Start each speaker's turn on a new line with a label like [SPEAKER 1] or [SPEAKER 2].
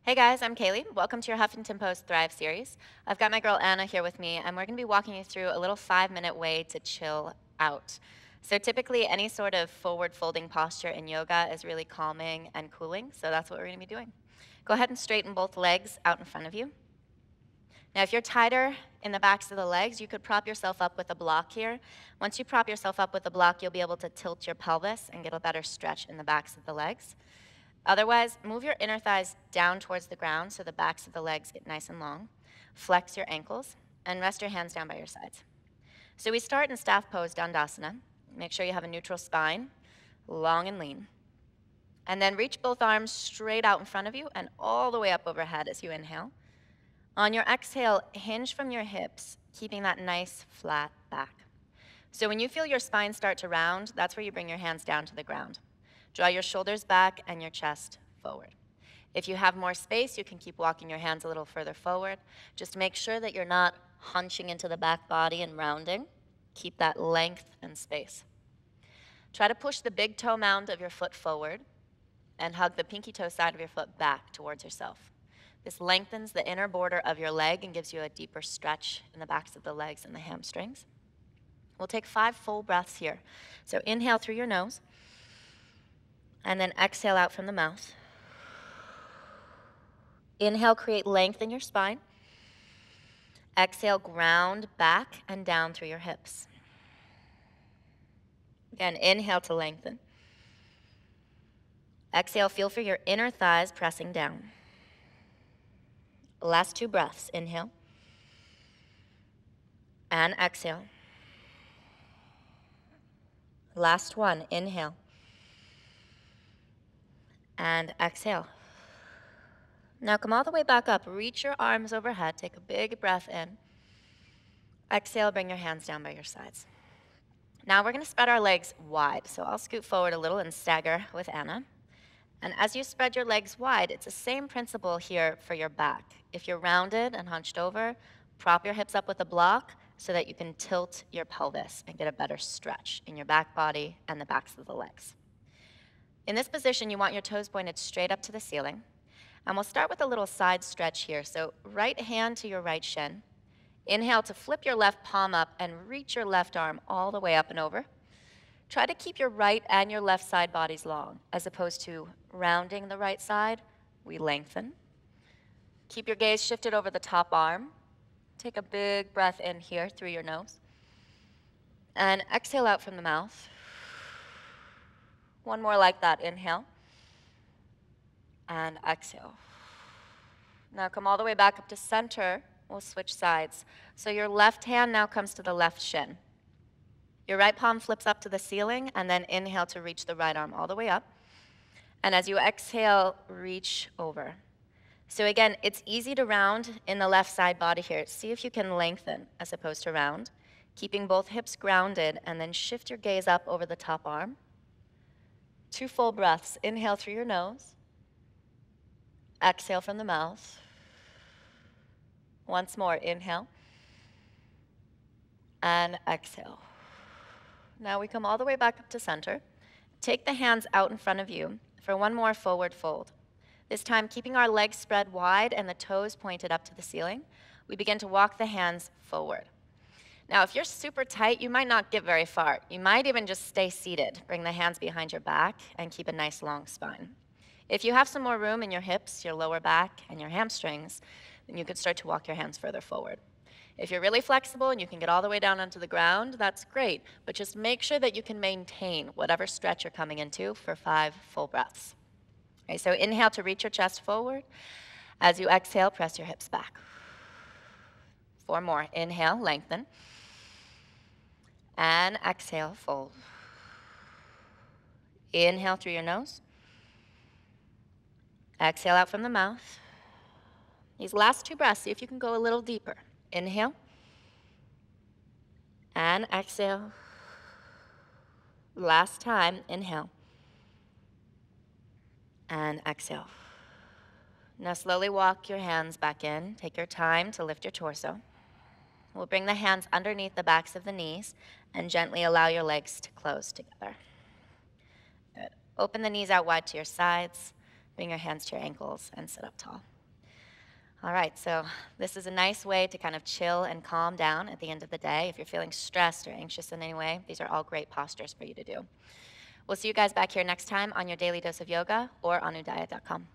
[SPEAKER 1] Hey guys, I'm Kaylee. Welcome to your Huffington Post Thrive series. I've got my girl Anna here with me, and we're going to be walking you through a little 5-minute way to chill out. So typically, any sort of forward folding posture in yoga is really calming and cooling, so that's what we're going to be doing. Go ahead and straighten both legs out in front of you. Now, if you're tighter in the backs of the legs, you could prop yourself up with a block here. Once you prop yourself up with a block, you'll be able to tilt your pelvis and get a better stretch in the backs of the legs. Otherwise, move your inner thighs down towards the ground so the backs of the legs get nice and long. Flex your ankles and rest your hands down by your sides. So we start in staff pose, Dandasana. Make sure you have a neutral spine, long and lean. And then reach both arms straight out in front of you and all the way up overhead as you inhale. On your exhale, hinge from your hips, keeping that nice flat back. So when you feel your spine start to round, that's where you bring your hands down to the ground. Draw your shoulders back and your chest forward. If you have more space, you can keep walking your hands a little further forward. Just make sure that you're not hunching into the back body and rounding. Keep that length and space. Try to push the big toe mound of your foot forward and hug the pinky toe side of your foot back towards yourself. This lengthens the inner border of your leg and gives you a deeper stretch in the backs of the legs and the hamstrings. We'll take 5 full breaths here. So inhale through your nose. And then exhale out from the mouth. Inhale, create length in your spine. Exhale, ground back and down through your hips. Again, inhale to lengthen. Exhale, feel for your inner thighs pressing down. Last 2 breaths. Inhale. And exhale. Last one. Inhale. And exhale. Now come all the way back up. Reach your arms overhead. Take a big breath in. Exhale, bring your hands down by your sides. Now we're going to spread our legs wide. So I'll scoot forward a little and stagger with Anna. And as you spread your legs wide, it's the same principle here for your back. If you're rounded and hunched over, prop your hips up with a block so that you can tilt your pelvis and get a better stretch in your back body and the backs of the legs. In this position, you want your toes pointed straight up to the ceiling. And we'll start with a little side stretch here. So right hand to your right shin. Inhale to flip your left palm up and reach your left arm all the way up and over. Try to keep your right and your left side bodies long. As opposed to rounding the right side, we lengthen. Keep your gaze shifted over the top arm. Take a big breath in here through your nose. And exhale out from the mouth. One more like that. Inhale. And exhale. Now come all the way back up to center. We'll switch sides. So your left hand now comes to the left shin. Your right palm flips up to the ceiling, and then inhale to reach the right arm all the way up. And as you exhale, reach over. So again, it's easy to round in the left side body here. See if you can lengthen as opposed to round. Keeping both hips grounded, and then shift your gaze up over the top arm. 2 full breaths. Inhale through your nose. Exhale from the mouth. Once more. Inhale. And exhale. Now we come all the way back up to center. Take the hands out in front of you for one more forward fold. This time, keeping our legs spread wide and the toes pointed up to the ceiling, we begin to walk the hands forward. Now, if you're super tight, you might not get very far. You might even just stay seated. Bring the hands behind your back and keep a nice long spine. If you have some more room in your hips, your lower back, and your hamstrings, then you could start to walk your hands further forward. If you're really flexible and you can get all the way down onto the ground, that's great. But just make sure that you can maintain whatever stretch you're coming into for 5 full breaths. Okay, so inhale to reach your chest forward. As you exhale, press your hips back. 4 more. Inhale, lengthen. And exhale, fold. Inhale through your nose. Exhale out from the mouth. These last 2 breaths, see if you can go a little deeper. Inhale. And exhale. Last time, inhale. And exhale. Now slowly walk your hands back in. Take your time to lift your torso. We'll bring the hands underneath the backs of the knees and gently allow your legs to close together. Good. Open the knees out wide to your sides. Bring your hands to your ankles and sit up tall. All right, so this is a nice way to kind of chill and calm down at the end of the day. If you're feeling stressed or anxious in any way, these are all great postures for you to do. We'll see you guys back here next time on your daily dose of yoga or on newdiet.com.